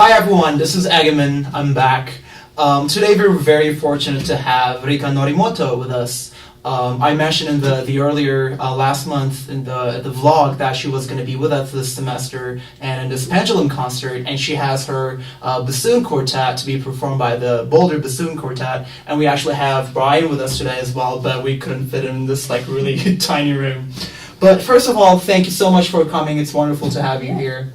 Hi everyone, this is Agaman. I'm back. Today we're very fortunate to have Rica Narimoto with us. I mentioned in the earlier last month in the vlog that she was going to be with us this semester and in this pendulum concert, and she has her bassoon quartet to be performed by the Boulder Bassoon Quartet, and we actually have Brian with us today as well, but we couldn't fit him in this like really tiny room. But first of all, thank you so much for coming. It's wonderful to have you here.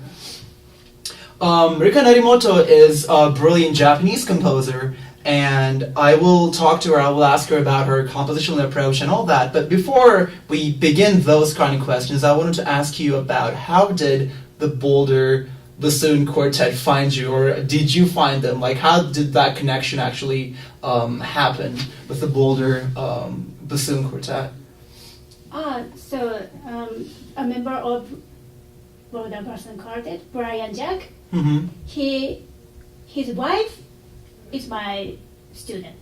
Rica Narimoto is a brilliant Japanese composer, and I will talk to her, I will ask her about her compositional approach and all that. But before we begin those kind of questions, I wanted to ask you about how did the Boulder Bassoon Quartet find you, or did you find them? Like, how did that connection actually happen with the Boulder Bassoon Quartet? A member of Boulder Bassoon Quartet, Brian Jack, his wife is my student.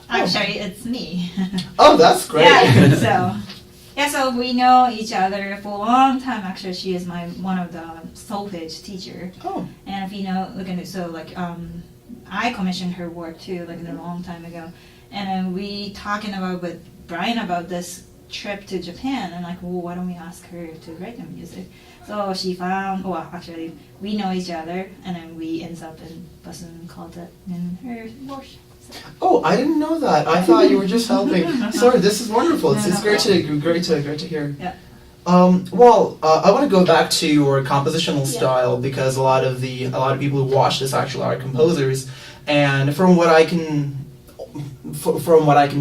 Actually, it's me. Oh, that's great. So we know each other for a long time. Actually, she is one of the solfege teacher. Oh. And we know, I commissioned her work too, like a long time ago. And then we talking about with Brian about this trip to Japan, and like, well, why don't we ask her to write the music? So she found, actually, we know each other, and then we ended up in Bassoon Quartet in her workshop. Oh, I didn't know that. I thought you were just helping. Sorry, this is wonderful. It's great to hear. Yeah. I want to go back to your compositional style because a lot of people who watch this actually are composers, and from what I can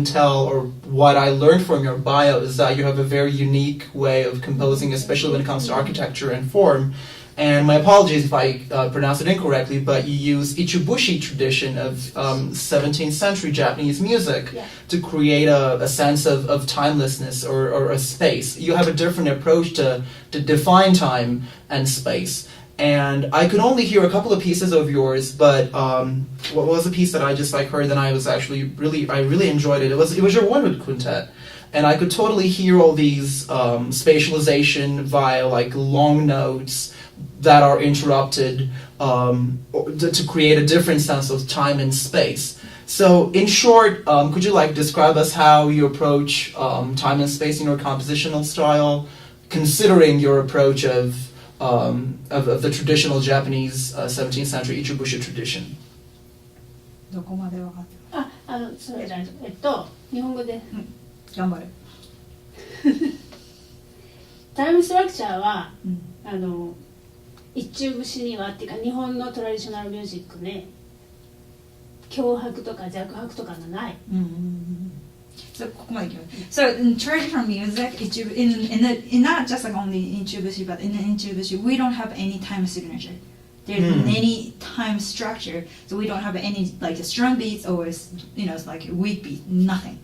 tell, or what I learned from your bio, is that you have a very unique way of composing, especially when it comes to architecture and form. And my apologies if I pronounce it incorrectly, but you use Ichibushi tradition of 17th century Japanese music to create a sense of timelessness or a space. You have a different approach to define time and space. And I could only hear a couple of pieces of yours, but what was a piece that I just heard, and I was actually really enjoyed it. It was your one-wood quintet, and I could totally hear all these spatialization via long notes that are interrupted to create a different sense of time and space. So, in short, could you describe us how you approach time and space in your compositional style, considering your approach of the traditional Japanese 17th century Ichibushi tradition? どこまでわかったそれ日本語で頑張るタイムストラクチャーは、一中節にはっていうか日本のトラディショナルミュージックね強拍とか弱拍とかがない。So in traditional music, in not just only in Ichibushi, but in Ichibushi, we don't have any time signature. There's any time structure, so we don't have any strum beats or it's weak beat, nothing.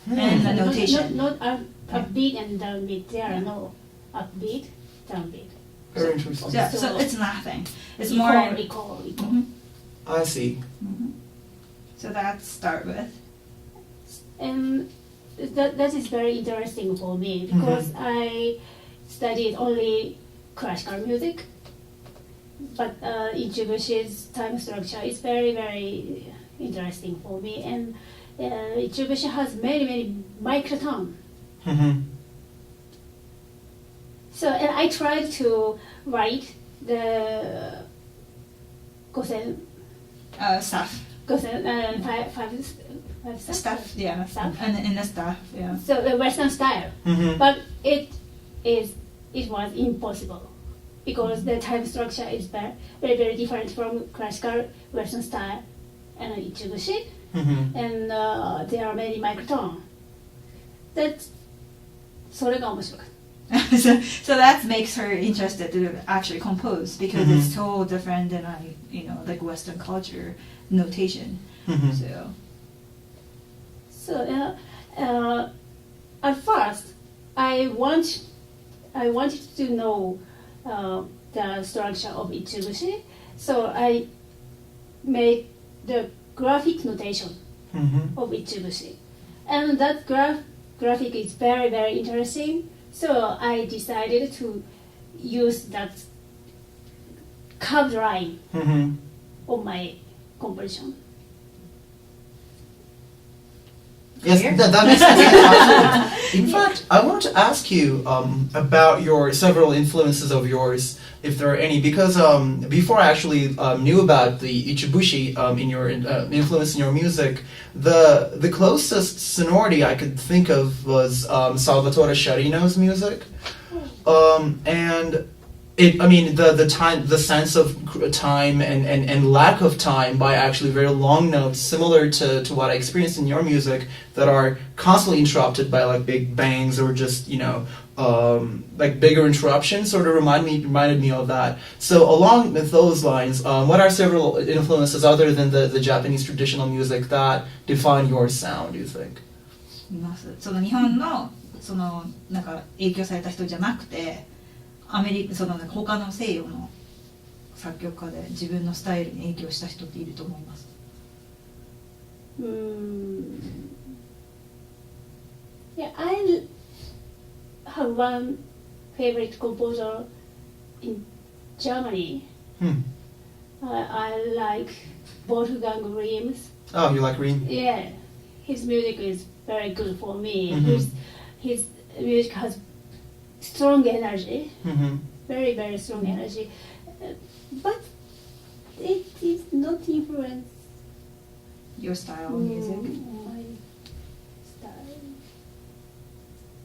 And the notation. Not upbeat and downbeat. There are no upbeat, downbeat. Very interesting. So it's nothing. It's Equal. more. I see. So that's start with. And that is very interesting for me because I studied only classical music, but Ichibushi's time structure is very, very interesting for me. And Ichibushi has many microtones. So, and I tried to write the gosen Stuff. Five Stuff, yeah. Stuff. And in the stuff, yeah. So the Western style, but it was impossible because the time structure is very different from classical Western style and Ichibushi, and there are many microtones. So so that makes her interested to actually compose because it's so different than Western culture notation. So at first, I wanted to know the structure of Ichibushi, so I made the graphic notation of Ichibushi, and that graphic is very interesting. So I decided to use that curved line on my composition. Yes, Clear? that makes sense. Absolutely. In fact, I wanted to ask you about your several influences of yours, if there are any, because before I actually knew about the ichibushi in your influence in your music, the closest sonority I could think of was Salvatore Sciarino's music, and the sense of time and lack of time by actually very long notes, similar to what I experienced in your music, that are constantly interrupted by like big bangs or just like bigger interruptions, sort of reminded me of that. So along with those lines, what are several influences other than the Japanese traditional music that define your sound, do you think? います。その日本のそのなんか影響された人じゃなくて、その他の西洋の作曲家で自分のスタイルに影響した人っていると思います。Yeah, I have one favorite composer in Germany. I like Wolfgang Grimm's. Oh, you like Green? Yeah, his music is very good for me. His music has strong energy, very, very strong energy. But it is not influence Your style of music? my style.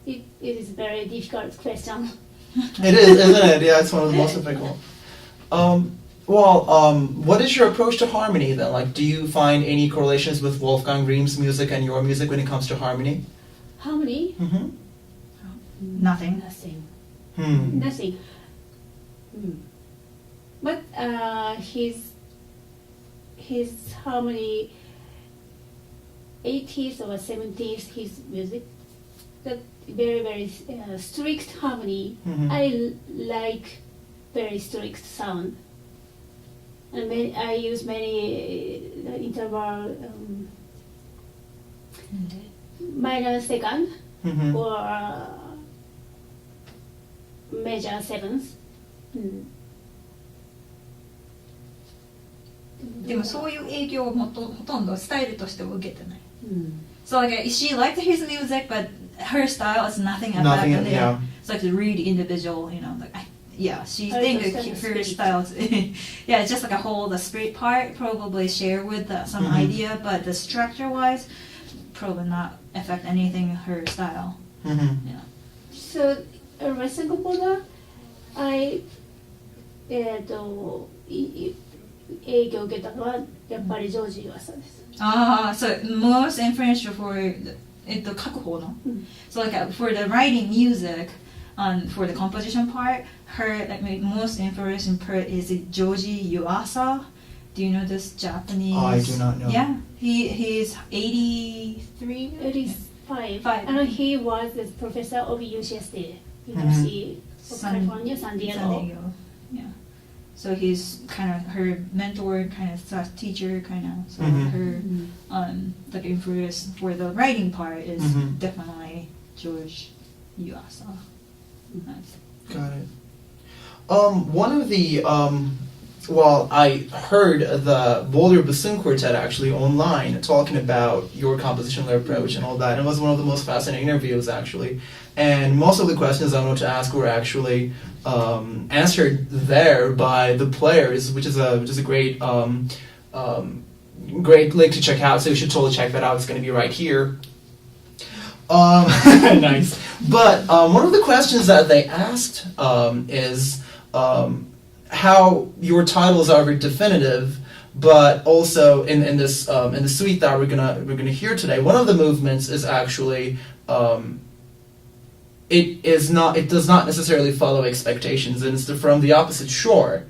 It is very difficult question. It is, isn't it? Yeah, it's one of the most difficult. What is your approach to harmony then? Like, do you find any correlations with Wolfgang Grimm's music and your music when it comes to harmony? Harmony? Nothing. Nothing. But his harmony, 80s or 70s, his music, that very, very strict harmony. I like very strict sound. And I use many interval minor second or major seventh. でもそういう影響をほとんどスタイルとしては受けてない。So like she liked his music, but her style is nothing about Nothing, it. yeah. It's like really individual, like she I think understand her the style. Yeah, it's just like the spirit part probably share with some idea, but the structure wise, probably not affect anything her style. Yeah. So a recent composer, I 影響を受けたのはやっぱりジョージ・ユアサです。So most influential for 書く方の。So like for the writing music, for the composition part, her most influential part is Joji Yuasa. Do you know this Japanese? I do not know. Yeah, he's 83. 85. And he was the professor of UCSD, University of California, San Diego. Yeah. So he's kind of her mentor, kind of teacher, kind of. So her like influence for the writing part is definitely George Yuasa. Got it. One of the I heard the Boulder Bassoon Quartet actually online talking about your compositional approach and all that. It was one of the most fascinating interviews actually, and most of the questions I wanted to ask were actually answered there by the players, which is a great great link to check out. So you should totally check that out. It's going to be right here. Nice. But one of the questions that they asked is how your titles are very definitive, but also in the suite that we're gonna hear today, one of the movements is actually it does not necessarily follow expectations, and it's from the opposite shore.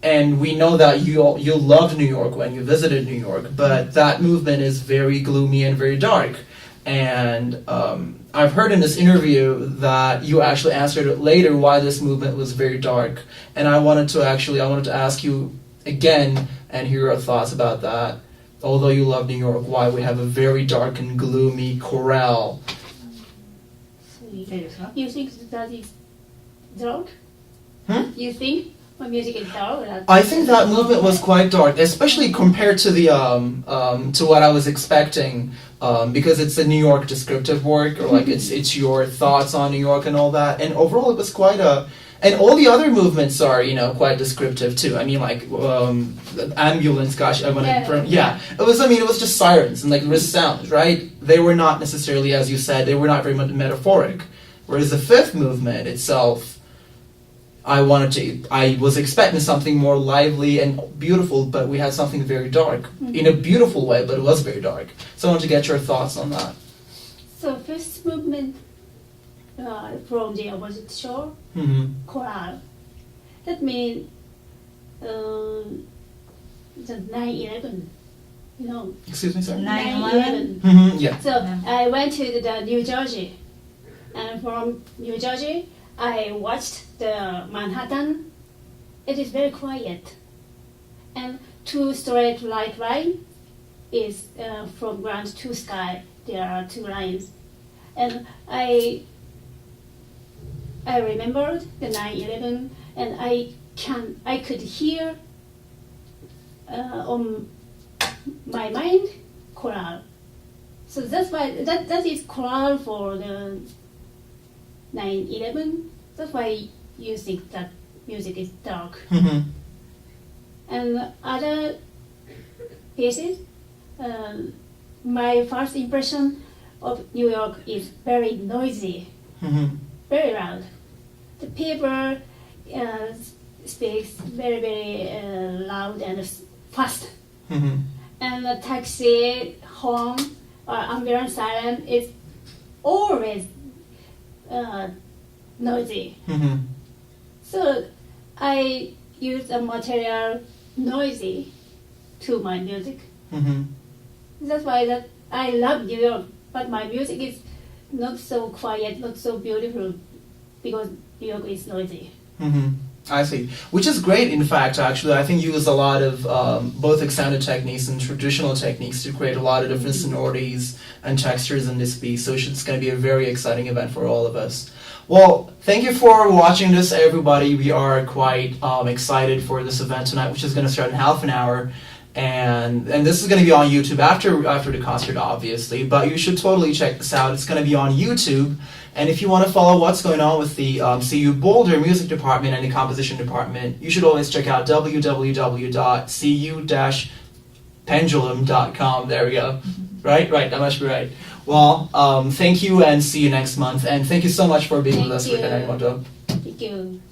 And we know that you loved New York when you visited New York, but that movement is very gloomy and very dark. And I've heard in this interview that you actually answered it later why this movement was very dark. And I wanted to ask you again and hear your thoughts about that. Although you love New York, why we have a very dark and gloomy chorale. You think that is dark? Hmm? You think My music is dark. I think that movement was quite dark, especially compared to the to what I was expecting, because it's a New York descriptive work, or like it's your thoughts on New York and all that. And overall, it was quite a. And all the other movements are, quite descriptive too. I mean, like the ambulance. Gosh, I want to. Yeah, it was. I mean, it was just sirens and like there was sounds, right? They were not necessarily, as you said, they were not very much metaphoric. Whereas the fifth movement itself, I was expecting something more lively and beautiful, but we had something very dark in a beautiful way, but it was very dark. So I want to get your thoughts on that. So first movement from the opposite shore, choral. That means the 9/11. Excuse me, sorry. 9/11? Yeah. So I went to the New Jersey, and from New Jersey, I watched the Manhattan. It is very quiet, and two straight light line is from ground to sky. There are two lines, and I remembered the 9/11, and I could hear on my mind choral. So that's why that is choral for the 9/11. That's why you think that music is dark. And other pieces, my first impression of New York is very noisy, very loud. The people speaks very, very loud and fast. And the taxi, horn, or ambulance siren is always noisy. So I use a material noisy to my music. That's why that I love New York, but my music is not so quiet, not so beautiful, because New York is noisy. I see. Which is great, in fact, actually. I think you use a lot of both extended techniques and traditional techniques to create a lot of different sonorities and textures in this piece. So it's going to be a very exciting event for all of us. Well, thank you for watching this, everybody. We are quite excited for this event tonight, which is going to start in half an hour. And this is going to be on YouTube after the concert, obviously. But you should totally check this out. It's going to be on YouTube. And if you want to follow what's going on with the CU Boulder Music Department and the Composition Department, you should always check out www.cu-pendulum.com. There we go. Right, that must be right. Well, thank you and see you next month. And thank you so much for being with us, Rica Narimoto. Thank you.